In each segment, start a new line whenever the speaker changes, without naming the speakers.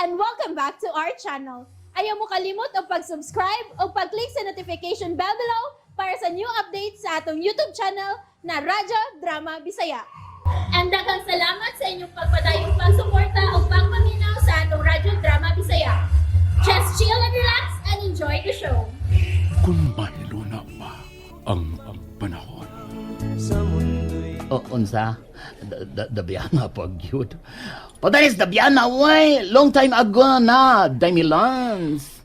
and welcome back to our channel. Ayaw mo kalimot o pag-subscribe o pag-click sa notification bell below para sa new updates sa atong YouTube channel na Radyo Drama Bisaya. And daghang salamat sa inyong pagpadayong pagsuporta o pagpaminaw sa atong Radyo Drama Bisaya. Just chill and relax and enjoy the show.
Kung may luna pa ang panahon.
O, unsa? Dabiyan nga pag yun. Padalis, dabiyan na, way! Long time ago na, Dami Lance.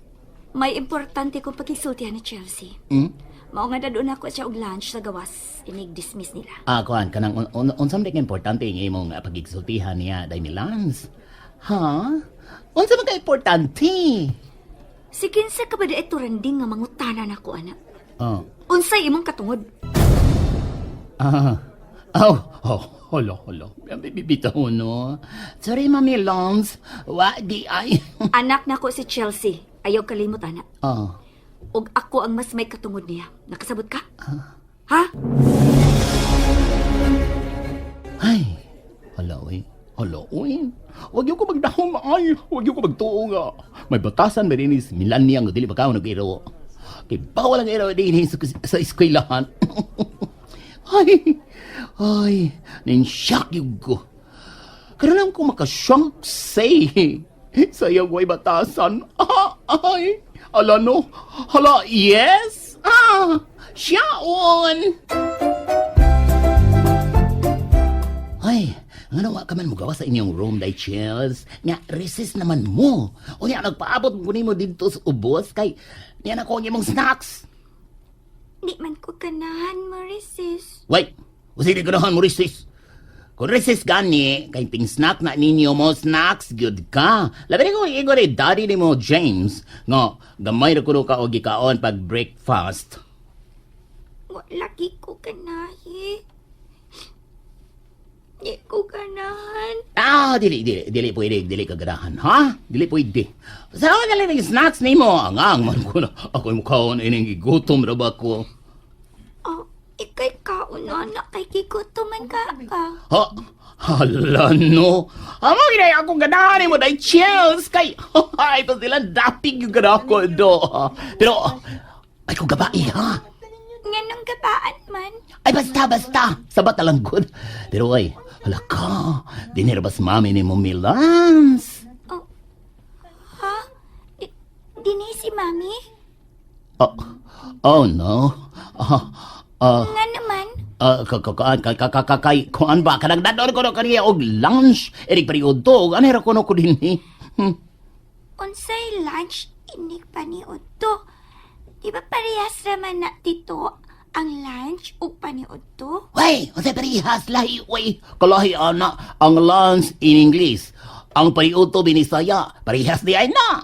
May importante kong pagkisultihan ni Chelsea.
Hmm?
Mao nga dadun ako siya og lunch sa gawas. Inig-dismiss nila.
Kuhan, kanang unsam di ka importante yung imong pagkisultihan niya, Dami Lance. Ha? Unsa man ka importante?
Si kinsa ka ba da ito randing nga mangutanan ako, anak?
Oh.
Unsay imong katungod?
Holo. Bibitaw, no? Sorry, Mami Lance. Di ay.
Anak na ko si Chelsea. Ayaw kalimot, anak.
Oh.
Og ako ang mas may katungod niya. Nakasabot ka? Ha?
Ay, hala, uy. Huwag yung ko magdahong maay. Huwag yung ko magtuo nga. May batasan ba rin is Milania nga dili ba ka nag-iro. Kay bawal ang iro din sa eskwelahan. Ay, nin-shock yung ko. Karoon ko makasyang say. Sayang way batasan. Ay, ala no. Hala, yes. Siya on. Ay, ano ka man mo gawa sa inyong room, day chills? Nga, resist naman mo. O niya, nagpaabot mo mo dito sa ubos kay niya na ko mong snacks.
Di man ko ganahan mo resist.
Wait, usili ko nahan mo resist. Kung resist gani, kay ting snack na ninyo mo snacks, good ka. Labi ko igo ni daddy ni mo, James. Nga, gamay na kuno ka o gikaon pag breakfast.
Lagi ko ganahi. Di ko ganahan.
Dili pwede, dili kagadahan, ha? Dili pwede. Saan ka lang ng snacks ni mo? Ang man ko na, ako'y mukhaon ining gigutom na ba ko?
Oh, ikay kauna na kay kigutuman ka.
Ha? Hala, no. Amo ginay akong ganahan mo, day chills, kay, ito sila dapig yung ganahan ko, do. Pero, ay ko gabai, ha?
Nga nung gabaan man.
Ay, basta. Sabat na lang good. Pero, ay, hala ka, dinirabas mami ni mo, Milans.
Ha? Dini si Mami?
Oh, no.
Nga naman.
Kuan ba? Kanang dador ko no kaniya og lunch. Erik periodo. Anera ko no ko din ni.
Unsay lunch inig pa ni Otto. Di ba parehas raman na dito ang lunch ug paniudto?
Way, unsay parehas lahi way. Kalahi ana ang lunch in English. Ang periodo binisaya. Parehas di ay na.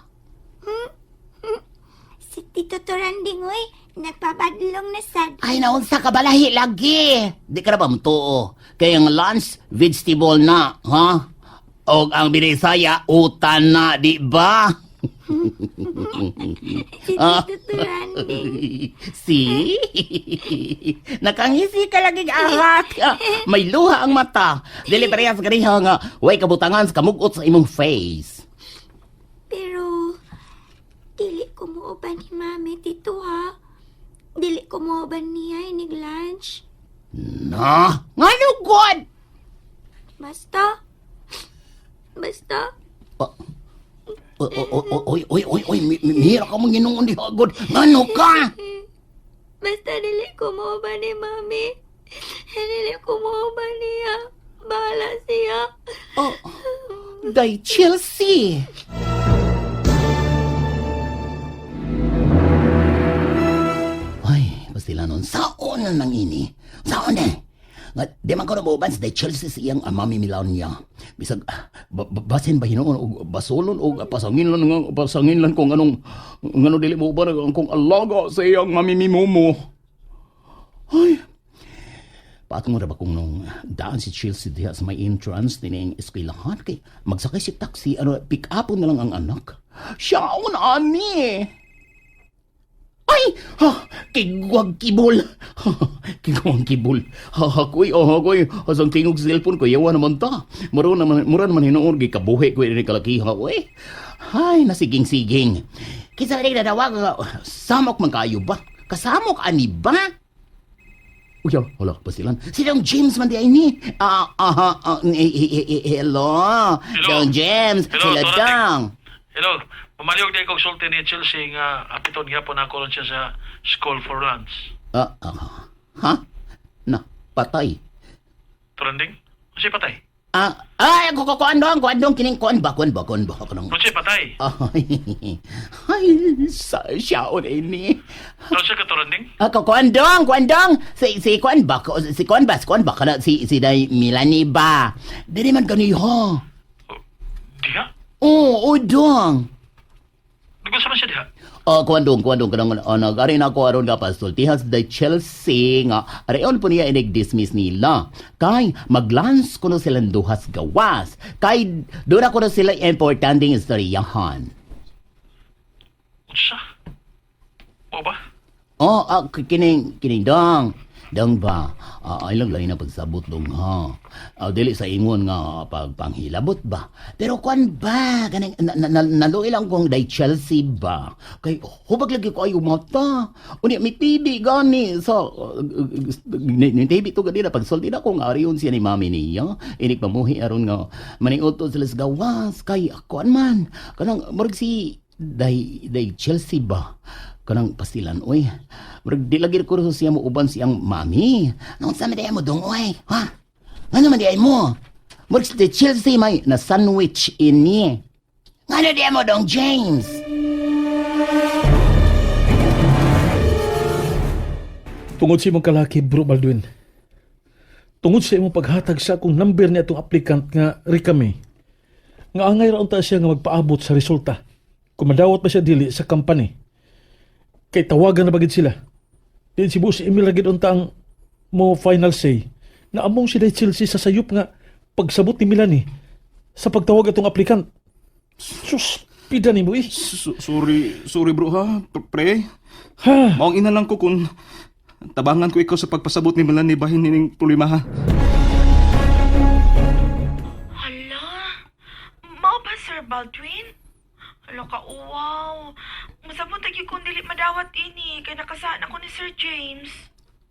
Si Tito Toranding, oy, nagpabadlong na sad.
Ay, naunsa ka balahi lagi. Di ka na ba mutuo? Kaya ang lunch, vegetable na, ha? O ang binisaya, utan na, di ba?
Si Tito Toranding.
See? Nakangisi ka lagi ahak. May luha ang mata. Dili parehas ganiha nga, way kabutangan sa kamugot sa imong face.
Pero, dili ko muuban ni Mami, Tito, ha? Dili ko muuban niya inig lunch.
Na? Ngano god?
Basta.
Oy, mihira ka mong ginungon di agod. Ngano ka?
Basta dili ko muuban ni Mami. Dili ko muuban niya. Bahala siya.
Day Chelsea. Sila nun, saan na nang ini? Saan eh? Nga, di man ko nabuban sa Chelsea siyang Mami Milania. Bisag, basin ba hinoon, o basolon, o pasangin lang kung anong dili mo ba, kung alaga sa iyang Mami Mimomo. Ay, patong ra ba kung nung daan si Chelsea diha sa may entrance din yung eskwelahan, kay magsakay si taxi, pick up na lang ang anak. Siya, ani. Ay! Ha! Kigwag kibol! Kigwag kibol. Ako'y, asang tingog sa cellphone ko, yawa naman ta. Mura naman hinoon, kabuhi ko yung kalakiha, uy. Ay, nasiging-siging. Kisa rin nadawag, samok man kayo ba? Kasamok ani ba? Uy, wala pa silang. Silang James man di ay ni. Hello. Silang James.
Hello,
Sila
Dorothy.
dang.
Hello, pamaliog din kong sulti ni Chelsea nga apiton nga po na ako siya sa school for lunch.
Ha? Na, patay.
Trending? Kasi patay.
Kuan dong, kining kuan ba? Kanang...
Kasi patay.
Ay, siyaon ini.
Ano siya ka trending?
Kuan dong. Si kuan ba? Kana si Day Milani ba? Dili man ganiha.
Di ha?
Oo, dong.
Nagkasa man siya di ha?
Kuan dong kanang nagari na ko aron ka pasultihas the Chelsea nga areon po niya inig-dismiss nila. Kay maglans kuno silang duhas gawas. Kay doon ako na sila importanteng istoryahan.
Unsa? O ba?
Kining dong ba? Ay lang lain na pagsabot dong ha. Dili sa ingon nga pagpanghilabot ba. Pero kuan ba? Kanang naluoy lang kong day Chelsea ba? Kay hubag lagi ko ayo mata. Unya may TV gani sa ni TV to gani na pagsulti na kong ariyon siya ni mami niya. Inik pamuhi aron nga maniuto sila sa gawas kay kuan man. Kanang murag si day Chelsea ba? Kanang pastilan, oy. Murag di lagi ko siya mo uban siyang mami. Nung sa media mo dong, oy. Ha? Ano man di ay mo? Murag si Chelsea may na sandwich ini. Ano di mo dong, James?
Tungod sa imong kalaki, Bro Baldwin. Tungod sa imong paghatag sa akong number ni atong applicant nga Ricame. Nga angay raon ta siya nga magpaabot sa resulta. Kung madawat pa siya dili sa company. Kay tawagan na bagid sila. Din si Boss Emil lagi untang mo final say na among si Chelsea sa sayop nga pagsabot ni Milani sa pagtawag atong aplikant. Sus, pida ni mo eh.
Sorry bro ha, pre.
Ha?
Maong ina lang ko kung tabangan ko ikaw sa pagpasabot ni Melanie bahin nining problema ha.
Hala? Mao ba, Sir Baldwin? Hala ka, wow. Masabot tagi kung dili madawat ini, kay nakasaan ako ni Sir James.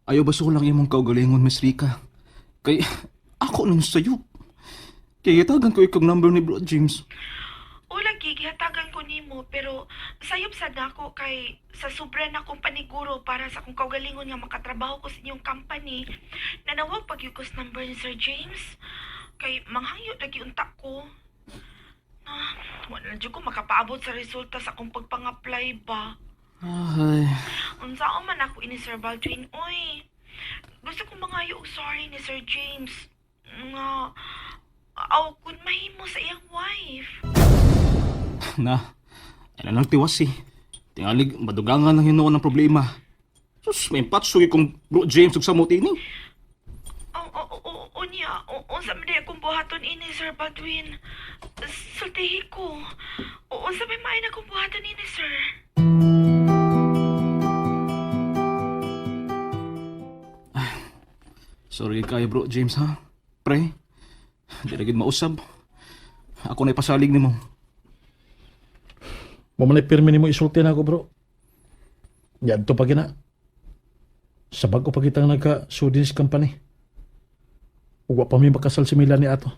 Ayaw ba so lang imong kaugalingon, Miss Rika? Kay ako nang sayo. Kaya itagan ko ikaw number ni Bro James.
O lagi, gihatagan ko nimo, pero sayop sad nako kay sa sobra na kong paniguro para sa akong kaugalingon nga makatrabaho ko sa inyong company. Nanawag pagyukos number ni Sir James. Kay manghangyo lagi unta ko. Wala dyan ko makapaabot sa resulta sa akong pagpang-apply ba.
Ay,
Unsao man ako ini Sir Baldwin, oy. Gusto ko mangayo og sorry ni Sir James. Nga, kun mahimo sa iyang wife.
na. Ano lang tiwas eh. Tingalig, madugangan ng hinuon ng problema. Sus, may patsugi kong Bro James ug samot ini.
Unya, unsa man di akong buhaton ini Sir Baldwin. Sultihi ko. Unsa may maayo na akong buhaton ini, sir?
Sorry kayo Bro James ha. Pre, di lagid mausab. Ako na ipasalig nimo.
Mamanay pirmi ni mo isulti na ako, bro. Yan to pa gina. Sa bago pa kitang nagka-Sudins company. Uwa pa may makasal si Milani ato.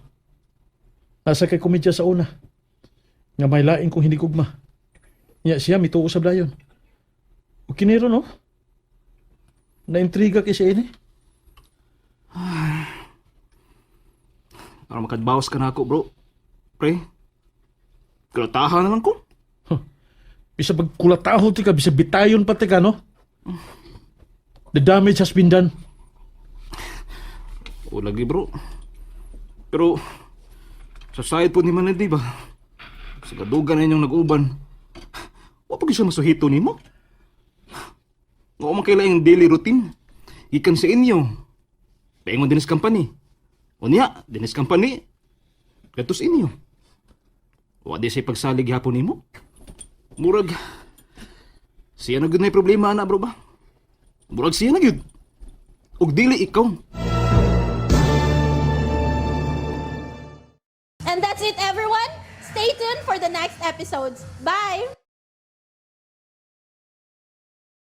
Nasa kay komedya sa una. Nga may laing kung hindi kugma. Nya siya mituo sa dayon. O kinero no? Naintriga kay siya ini.
Para makadbawas ka na ako bro. Pre, kalatahan na lang ko.
Bisa pagkulataho ti ka, bisa bitayon pati ka, no? The damage has been done.
O lagi bro. Pero, sa side po ni Manadi ba? Sa kadugan na inyong nag-uban. Wa pag siya masuhito ni mo. Nga umakila yung daily routine. Ikan sa inyo. Paingon din sa company. O niya, din sa company. Gatos inyo. Wa di siya pagsalig hapon ni mo. Murag. Siya na gud may problema ana bro ba? Murag siya na gud. Og dili ikaw.
And that's it, everyone. Stay tuned for the next episodes. Bye!